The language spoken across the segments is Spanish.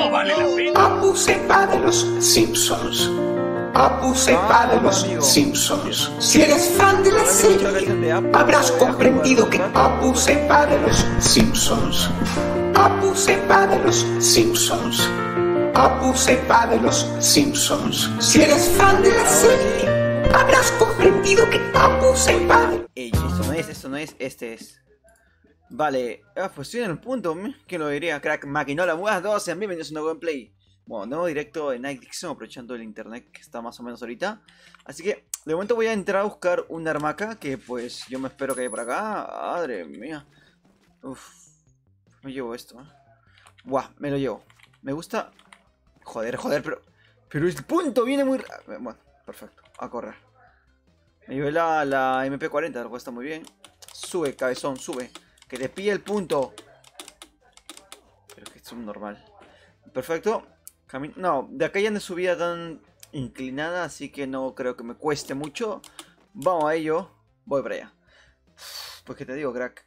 No vale la pena. Apu se va de los Simpsons. Apu se va de los amigo. Simpsons. Si eres fan de la serie, habrás comprendido que Apu se va de los Simpsons. Apu se va de los Simpsons. Apu se va de los Simpsons. Si eres fan de la serie, habrás comprendido que Apu se va de... Ey, esto no es, este es. Vale, pues estoy en el punto, ¿quién lo diría? Crack Maquinola, buenas a todos, sean bienvenidos a un nuevo gameplay. Bueno, nuevo directo de Night Dixon, aprovechando el internet que está más o menos ahorita. Así que, de momento voy a entrar a buscar una armaca que pues yo me espero que haya por acá. Madre mía. Uf, me llevo esto, Buah, me lo llevo. Me gusta... Joder, pero el punto viene muy... Bueno, perfecto, a correr. Me llevé la MP40, algo está muy bien. Sube, cabezón, sube. Que te pille el punto. Pero que esto es normal. Perfecto. No, de acá ya no es subida tan inclinada, así que no creo que me cueste mucho. Vamos a ello. Voy para allá. Pues que te digo, crack.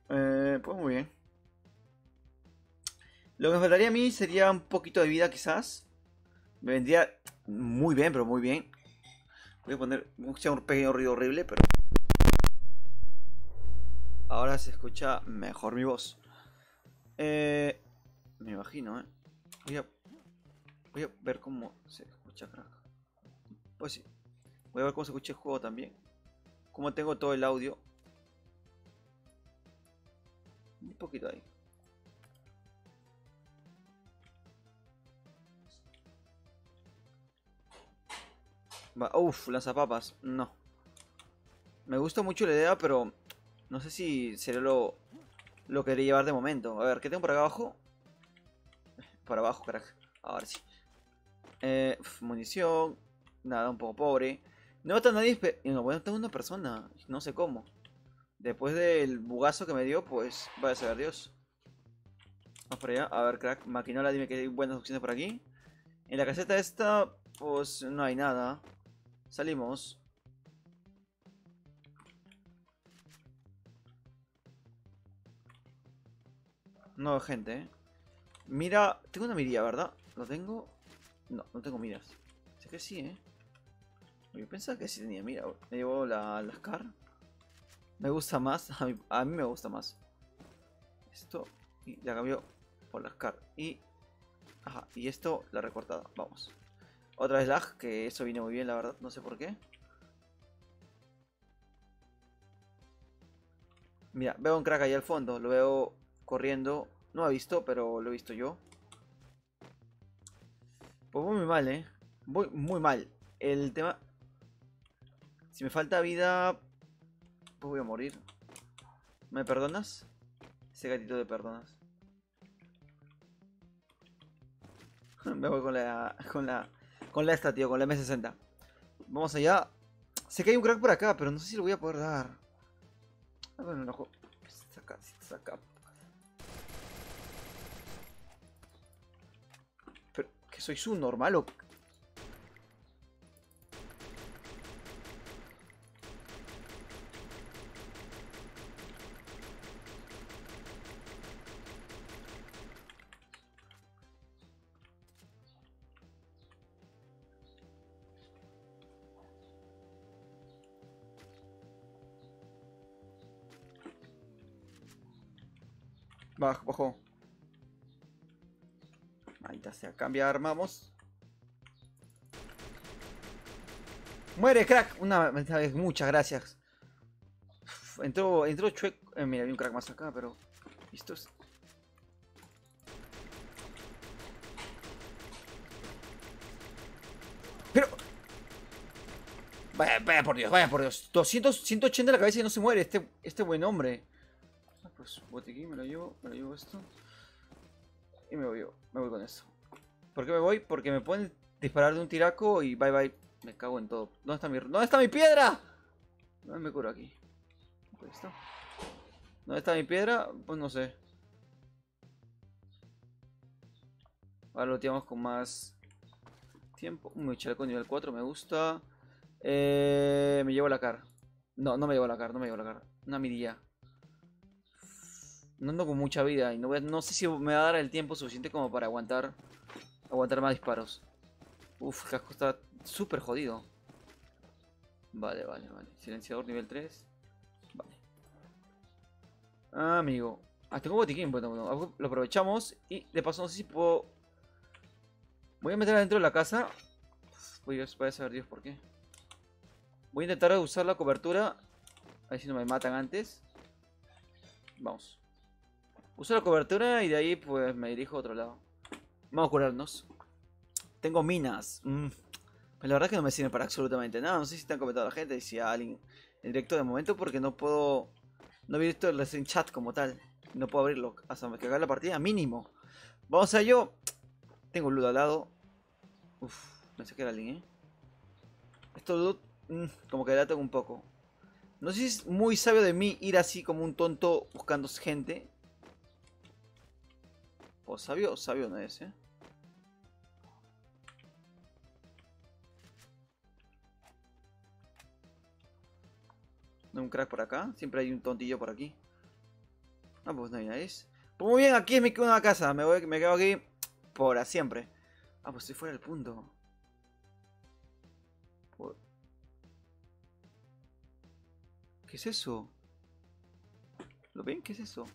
Pues muy bien. Lo que me faltaría a mí sería un poquito de vida, quizás. Me vendría muy bien, pero muy bien. Voy a poner un pequeño ruido horrible, pero... Ahora se escucha mejor mi voz. Me imagino, Voy a ver cómo se escucha, crack. Pues sí. Voy a ver cómo se escucha el juego también. Cómo tengo todo el audio. Un poquito ahí. Uff, lanzapapas. No. Me gusta mucho la idea, pero no sé si sería lo que quería llevar de momento. A ver, ¿qué tengo por acá abajo? Por abajo, crack. Ahora sí. Munición. Nada, un poco pobre. No mata a nadie. No, bueno, tengo una persona. No sé cómo. Después del bugazo que me dio, pues vaya a saber Dios. Vamos por allá. A ver, crack. Maquinola, dime que hay buenas opciones por aquí. En la caseta esta, pues no hay nada. Salimos. No, gente, Mira, tengo una mirilla, ¿verdad? ¿Lo tengo? No, no tengo miras. Sé que sí, Yo pensaba que sí tenía mira. Me llevo la SCAR. Me gusta más. A mí me gusta más. Esto. Y la cambio por la SCAR. Y... Ajá. Y esto, la recortada. Vamos. Otra vez lag. Que eso viene muy bien, la verdad. No sé por qué. Mira, veo un crack ahí al fondo. Lo veo corriendo. No ha visto, pero lo he visto yo. Pues voy muy mal, Voy muy mal. El tema... Si me falta vida... Pues voy a morir. ¿Me perdonas? Ese gatito de perdonas. Me voy con la esta, tío, con la M60. Vamos allá. Sé que hay un crack por acá, pero no sé si lo voy a poder dar. A ver, no. Saca. Pero, ¿que soy su normal o...? Bajo. Maldita sea, cambia arma, vamos. Muere, crack. Una vez, muchas gracias. Entró chueco. Mira, hay un crack más acá, pero... Esto es... Pero... Vaya por Dios. 180 en la cabeza y no se muere este buen hombre. Pues botiquín, me lo llevo esto. Y me voy con eso. ¿Por qué me voy? Porque me pueden disparar de un tiraco y bye. Me cago en todo. ¿Dónde está mi piedra? ¿Dónde me curo aquí? ¿Esto? ¿Dónde está mi piedra? Pues no sé. Ahora lo tiramos con más tiempo. Un chaleco nivel 4 me gusta. Me llevo la car. No me llevo la car. Una mirilla. No ando con mucha vida y no sé si me va a dar el tiempo suficiente como para aguantar más disparos. Uf, el casco está súper jodido. Vale. Silenciador nivel 3. Vale. Ah, amigo. Ah, tengo botiquín. Bueno, lo aprovechamos. Y de paso no sé si puedo... Voy a meter adentro de la casa. Voy a saber Dios por qué. Voy a intentar usar la cobertura. A ver si no me matan antes. Vamos. Uso la cobertura y de ahí pues me dirijo a otro lado. Vamos a curarnos. Tengo minas. Pero la verdad es que no me sirven para absolutamente nada. No sé si te han comentado la gente y si a alguien en directo de momento porque no puedo... No he visto el stream chat como tal. No puedo abrirlo hasta que haga la partida mínimo. Vamos a ello. Tengo un loot al lado. Uf, pensé que era alguien, Esto loot como que delata un poco. No sé si es muy sabio de mí ir así como un tonto buscando gente. O sabio no es, No hay un crack por acá. Siempre hay un tontillo por aquí. Ah, pues no hay nadie. Pues muy bien, aquí es mi una casa. Me quedo aquí por siempre. Ah, pues estoy fuera del punto. ¿Qué es eso? ¿Lo ven? ¿Qué es eso?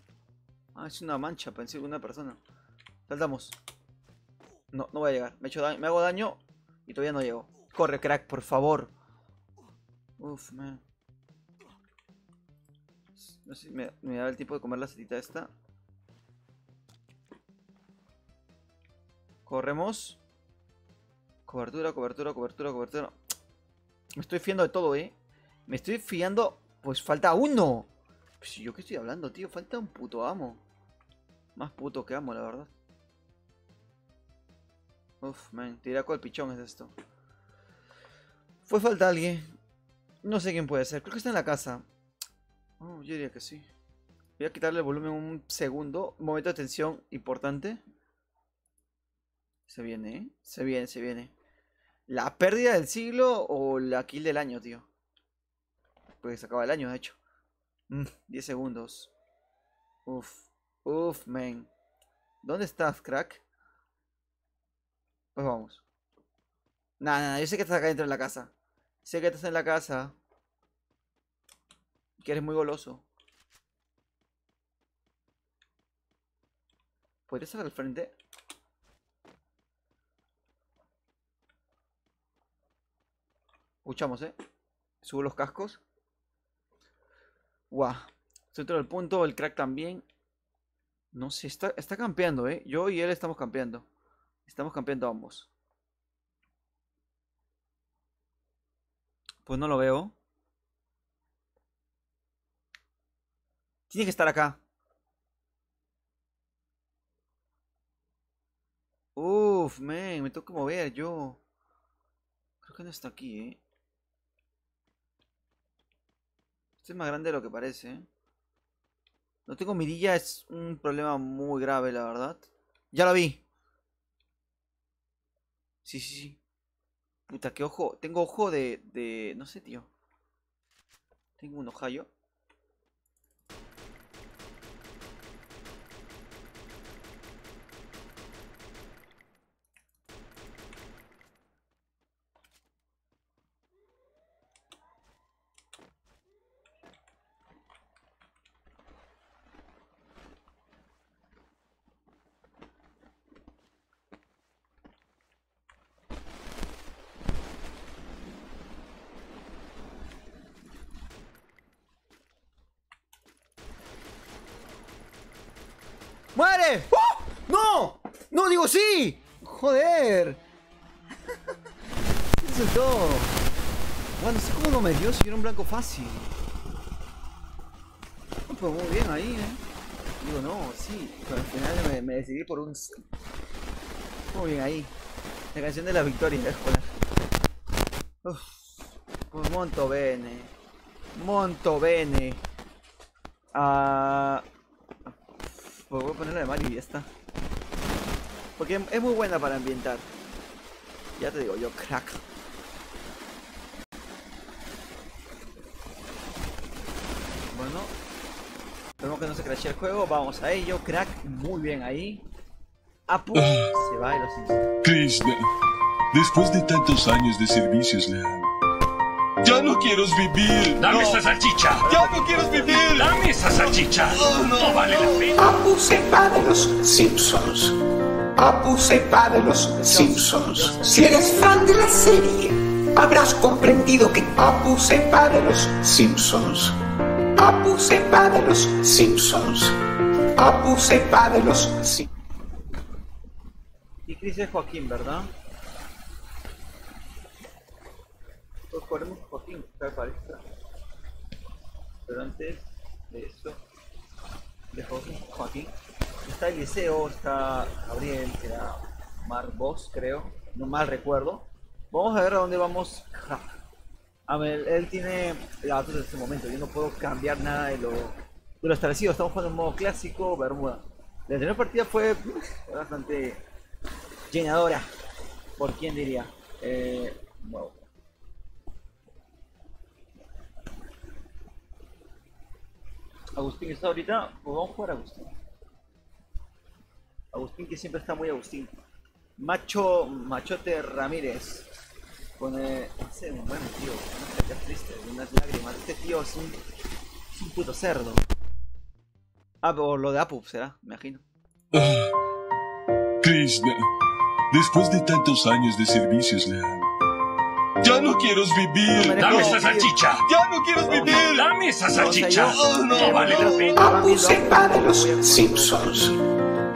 Ah, es una mancha. Pensé que una persona. Saltamos. No voy a llegar. Me hago daño y todavía no llego. Corre, crack, por favor. Uf, man. No sé si me da el tiempo de comer la setita esta. Corremos. Cobertura. Me estoy fiando de todo, Me estoy fiando. Pues falta uno. Pues yo qué estoy hablando, tío. Falta un puto amo. Más puto que amo, la verdad. Uf, man. Tiraco al pichón es esto. Fue falta alguien. No sé quién puede ser. Creo que está en la casa. Oh, yo diría que sí. Voy a quitarle el volumen un segundo. Un momento de tensión importante. Se viene, Se viene. ¿La pérdida del siglo o la kill del año, tío? Porque se acaba el año, de hecho. 10 segundos. Uf, man. ¿Dónde estás, crack? Pues vamos. Nah, yo sé que estás acá dentro de la casa. Sé que estás en la casa. Que eres muy goloso. ¿Podrías estar al frente? Escuchamos, Subo los cascos. Guau. Centro del punto, el crack también. No sé, está campeando, Yo y él estamos campeando. Estamos campeando ambos. Pues no lo veo. Tiene que estar acá. Uf, man, me toca mover yo. Creo que no está aquí, Este es más grande de lo que parece, No tengo mirilla, es un problema muy grave, la verdad. Ya lo vi. Sí. Puta, qué ojo. Tengo ojo de... No sé, tío. Tengo un ojallo. ¡Muere! ¡Oh! ¡No! ¡No, digo sí! ¡Joder! ¿Qué resultó? Bueno, no sé cómo no me dio si era un blanco fácil. Pues muy bien ahí, Digo, no, sí. Pero al final me decidí por un... Muy bien ahí. La canción de la victoria escolar. Pues molto bene. Molto bene. Pues voy a ponerla de Mario y ya está. Porque es muy buena para ambientar. Ya te digo yo, crack. Bueno. Esperemos que no se crashee el juego. Vamos a ello, crack. Muy bien ahí. Apu se va de los Simpsons. Krishna, después de tantos años de servicios leal, ya no quiero vivir. ¡Dame esa salchicha! Ya no quiero vivir. ¡Dame esa salchicha! No vale la pena. Apu se va de los Simpsons. Apu se va de los Simpsons. Si eres fan de la serie, habrás comprendido que Apu se va de los Simpsons. Apu se va de los Simpsons. Apu se va de los Simpsons. Y Chris es Joaquín, ¿verdad? Pues ponemos Joaquín, que parece. Pero antes de eso, de Joaquín, está Eliseo, está Gabriel, que era Marvos, creo, no mal recuerdo. Vamos a ver a dónde vamos. A ver, él tiene la batuta en este momento, yo no puedo cambiar nada de lo establecido. Estamos jugando en modo clásico, Bermuda. La anterior partida fue bastante llenadora, ¿por quién diría? Bueno. Agustín está ahorita, pues vamos a jugar a Agustín. Agustín, que siempre está muy Agustín. Machote Ramírez. Pone ese un buen tío, unas cartas tristes, unas lágrimas. Este tío es un puto cerdo. Ah, por lo de Apu será, me imagino. Krishna, después de tantos años de servicios leal, ya no quiero vivir. ¡Dame esa salchicha! Ya no quiero vivir. ¡Dame esa salchicha! No vale la pena. Apu se va de los Simpsons.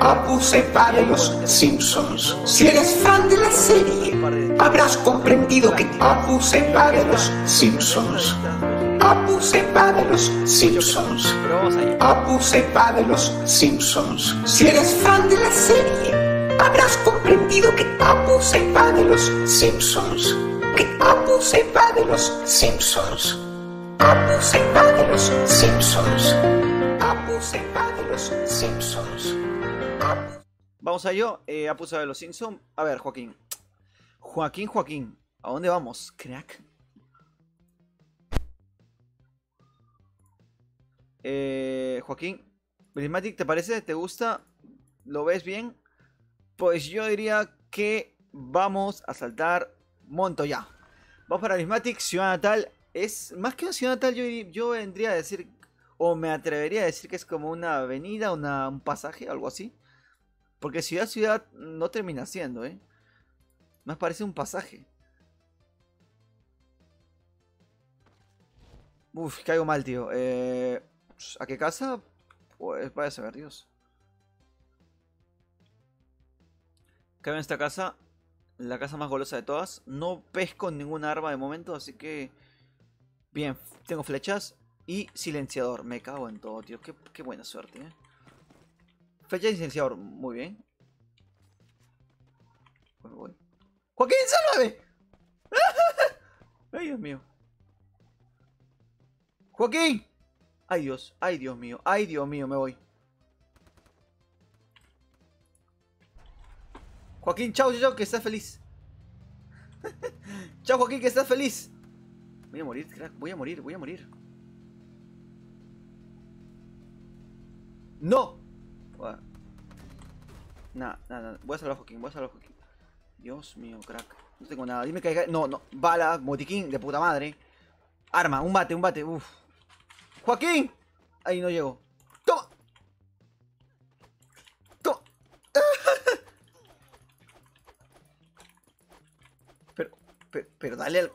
Apu se va de los Simpsons. Si eres fan de la serie, habrás comprendido que Apu se va de los Simpsons. Apu se va de los Simpsons. Apu se va de los Simpsons. Si eres fan de la serie, habrás comprendido que Apu se va de los Simpsons. Que Apu se va de los Simpsons. Apu se va de los Simpsons. Apu se va de los Simpsons. Vamos a ello, Apu se va de los Simpsons. A ver, Joaquín, ¿a dónde vamos, crack? Joaquín, Prismatic, ¿te parece? ¿Te gusta? ¿Lo ves bien? Pues yo diría que vamos a saltar Montoya. Vamos para Prismatic, ciudad natal. Es más que una ciudad natal, yo vendría a decir, o me atrevería a decir que es como una avenida, un pasaje, algo así. Porque ciudad no termina siendo, más parece un pasaje. Uf, caigo mal, tío. ¿A qué casa? Pues vaya a saber Dios. Caigo en esta casa. La casa más golosa de todas. No pesco ninguna arma de momento, así que... Bien, tengo flechas y silenciador. Me cago en todo, tío. Qué buena suerte, Flecha y silenciador, muy bien. Pues voy. ¡Joaquín, sálvame! ¡Ay, Dios mío! ¡Joaquín! ¡Ay, Dios! ¡Ay, Dios mío! ¡Ay, Dios mío! Me voy. Joaquín, chao, chao, que estás feliz. Chao, Joaquín, que estás feliz. Voy a morir, crack. Voy a morir. ¡No! Nada. Voy a salvar a Joaquín, Dios mío, crack. No tengo nada. Dime que hay... No. Bala, botiquín de puta madre. Arma, un bate. Uf. ¡Joaquín! Ahí no llego. ¡Toma! Pero dale al...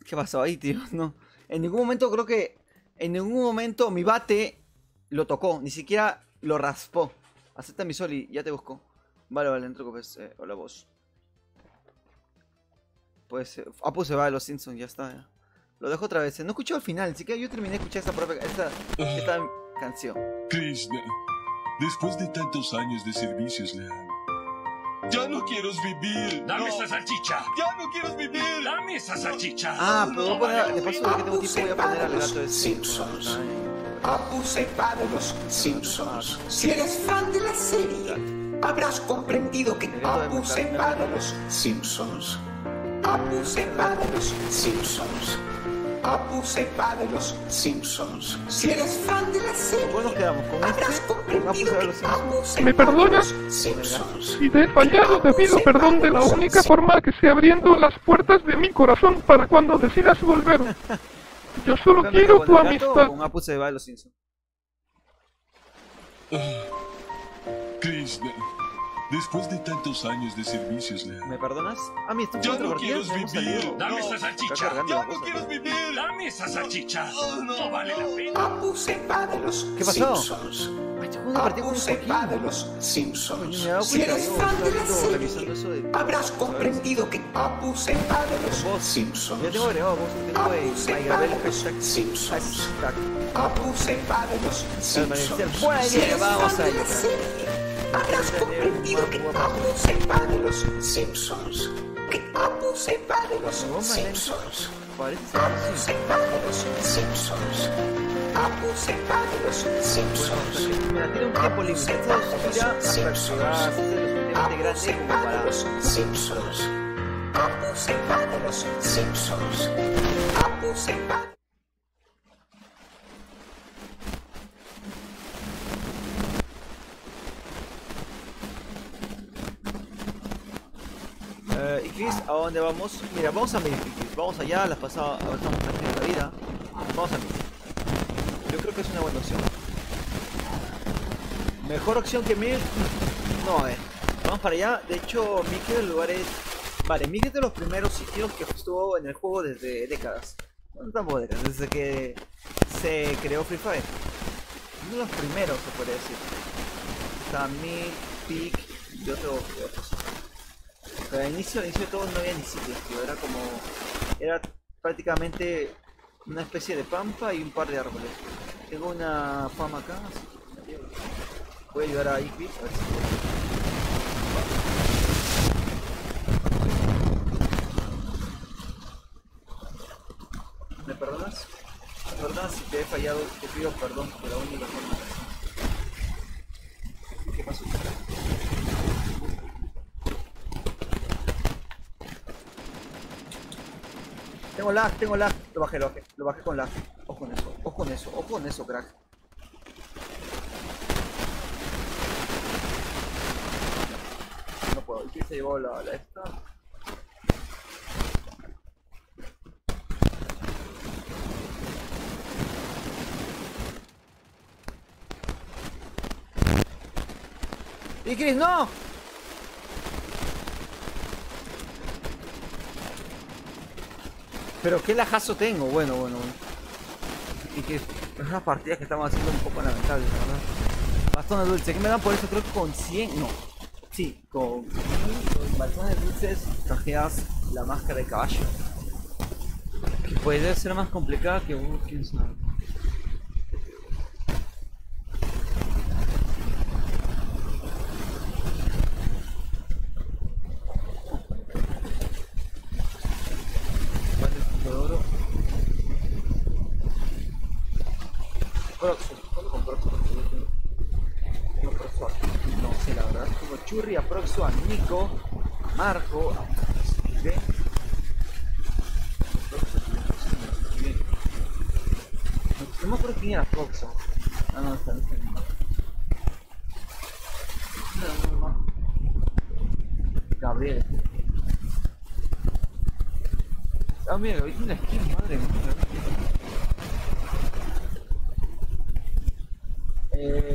¿Qué pasó ahí, tío? No. En ningún momento creo que... En ningún momento mi bate lo tocó. Ni siquiera lo raspó. Acepta mi soli, ya te busco. Vale, no te preocupes. Hola vos. Pues Apu se va de los Simpsons, ya está. Lo dejo otra vez. No escuché al final, así que yo terminé de escuchar esta canción. Krishna, después de tantos años de servicios leal, ya no quiero vivir. ¡Dame esa salchicha! Ya no quiero vivir. ¡Dame esa salchicha! Ah, pero voy a poner, de paso de que tengo tiempo voy a poner al gato de Simpsons. Apu se va de los Simpsons. Si eres fan de la serie, habrás comprendido que Apu se va de los Simpsons. Apu se va de los Simpsons. Apu se va de los Simpsons. Si eres fan de la serie, ¿Cómo nos quedamos? ¿Con habrás este? ¿Con Apu comprendido se va de que los Simpsons? Apu se ¿Me va de perdonas? los Simpsons. Si te he fallado, te pido perdón de la única forma que sé abriendo las puertas de mi corazón para cuando decidas volver. Yo solo quiero ¿Con tu el gato o amistad. con Apu se va de los Simpsons? Krishna, después de tantos años de servicios, Leal. ¿Me perdonas? Ah, mira, estoy ¡Ya con no otra quiero partida, hemos vivir! salido. Dame esa Está salchicha. cargando ¡Ya la no cosa. quiero vivir! Dame esa salchicha. No vale la pena. Apu se va de los ¿Qué pasó? Simpsons. Ay, estoy jugando una partida con Apu un se va de Joaquín. los Simpsons. Coño, me he dado Si cuenta, eres yo fan de la estaba revisando eso serie, de... habrás comprendido que Apu se va de los Vos, Simpsons. ya tengo agregado, vos tengo Apu en se va MyGabel de los hashtag Simpsons. hashtag. Apu se va de los Simpsons. Buena Si idea, eres vamos fan a de ello. la serie, habrás comprendido que Apu se va de los Simpsons. Que Apu se va de los No, man, Simpsons. Parece ser Apu así. se va de los Simpsons. Apu se va de los Simpsons. Me la tira un tiempo límite. Esto se tira hasta que va a ser lo suficientemente Apu grande se como va de para... los Simpsons. Apu se va de los Simpsons. Apu se va. Y Chris, ¿a dónde vamos? Mira, vamos a Milk, Chris. Vamos allá, la pasada, ahora estamos en la vida. Vamos a Milk. Yo creo que es una buena opción. Mejor opción que Milk. No, a ver. Vamos para allá. De hecho, Milk es el lugar es... Vale, Milk es de los primeros sitios que estuvo en el juego desde décadas. No tampoco décadas, desde que se creó Free Fire. Uno de los primeros, se podría decir. Está Milk, Peak y otros. Pero al inicio de todo no había ni sitios, tío. Era como... Era prácticamente una especie de pampa y un par de árboles. Tengo una fama acá, así que me llevo. Voy a ayudar a Icris, a ver si puedo. ¿Me perdonas? ¿Me perdonas si te he fallado? Te pido perdón por la única forma. ¿Qué pasó? Tengo lag, lo bajé con lag. Ojo con eso, crack. No puedo, ¿y se llevó la esta? ¡Y Chris, no! Pero qué lajazo tengo, bueno. Y que es una partida que estamos haciendo un poco lamentable, ¿verdad? Bastones dulces, ¿qué me dan por eso? Creo que con 100, no. Sí, con bastones dulces canjeas la máscara de caballo. Que puede ser más complicada que quién sabe. No sé, la verdad. Como Churri, a Proxo, a Nico, a Marco, a ¿qué? No me acuerdo quién era Proxo. Ah, no, está en no. Gabriel. Ah, mira, hoy tiene una skin, madre mía.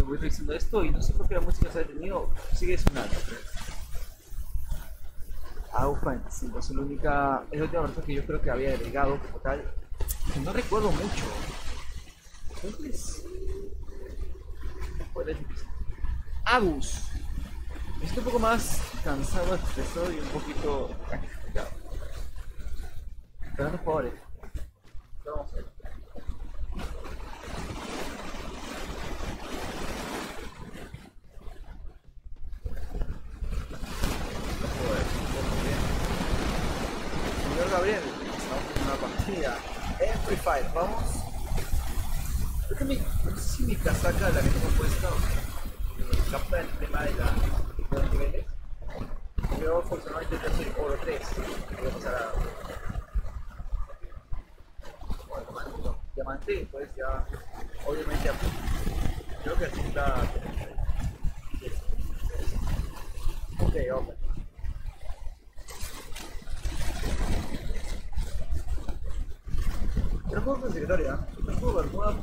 Voy revisando esto y no sé por qué la música se ha detenido, sigue sonando. Fantasy, es la única versión que yo creo que había agregado como tal, que no recuerdo mucho. Entonces, ¿cuál es? Abus. Estoy un poco más cansado, estresado y un poquito sacrificado. Pero no jugadores. Vamos a ver. Gabriel, estamos en una partida en Free Fire, vamos. Creo que no sé si mi casaca, la que tengo puesta, capta el tema de los niveles. Yo afortunadamente ya soy oro 3. Voy a pasar a... Bueno, ya, obviamente, creo que así está. Ok, ok. Pero juego con secretaria, el juego de Bermuda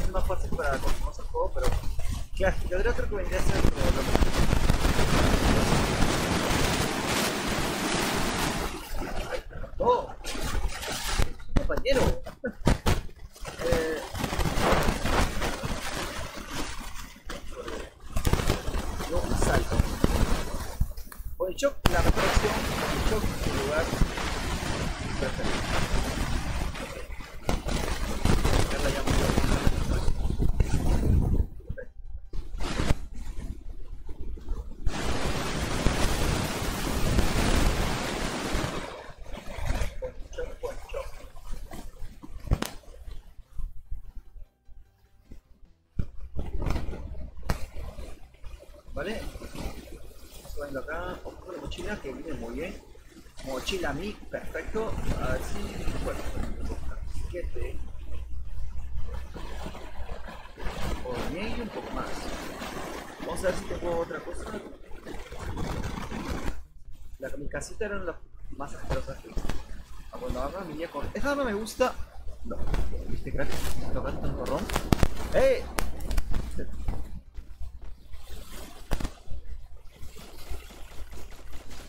es más fácil para conocer el juego, pero claro, yo creo que vendría a ser lo ¡oh! ¡Compañero! Yo salto. Con el shock, la mejor opción, con el shock en lugar perfecto. ¿Vale? Subiendo acá, ojo la mochila que viene muy bien. Mochila mi, perfecto. A ver si. Bueno, casquete. Por bien y un poco más. Vamos a ver si tengo otra cosa. Mi casita eran las más asquerosas que hice. Ah, bueno, ahora mi día con. Esa arma me gusta. No, ¿viste, crack? Tocando tanto ron. ¡Eh!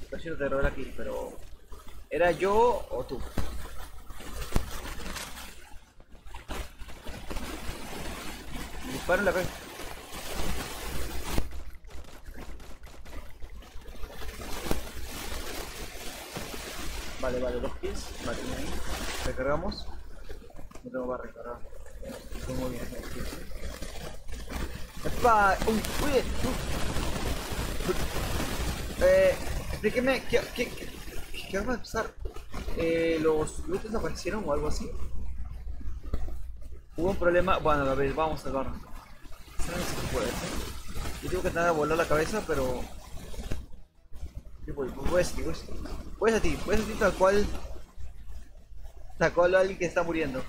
Prefiero terror aquí, pero ¿era yo o tú? Me disparo en la cabeza. Vale, 2 kills. Vale, bien ahí. Recargamos. No tengo para recargar. Estoy muy bien. ¡Epa! ¡Uy! Explíqueme, ¿qué va a pasar? ¿Los glúteos aparecieron o algo así? Hubo un problema. Bueno, a ver, vamos a salvarnos. No sé si puede ser. Yo tengo que nada volar la cabeza, pero. Puedes a ti tal cual. Tal cual alguien que está muriendo.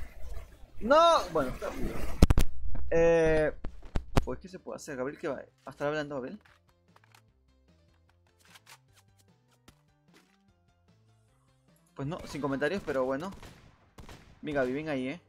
¡No! Bueno, está bien. Pues, ¿qué se puede hacer? Gabriel, ¿qué va a estar hablando, Gabriel? Pues no, sin comentarios, pero bueno. Venga, Gaby, ven ahí,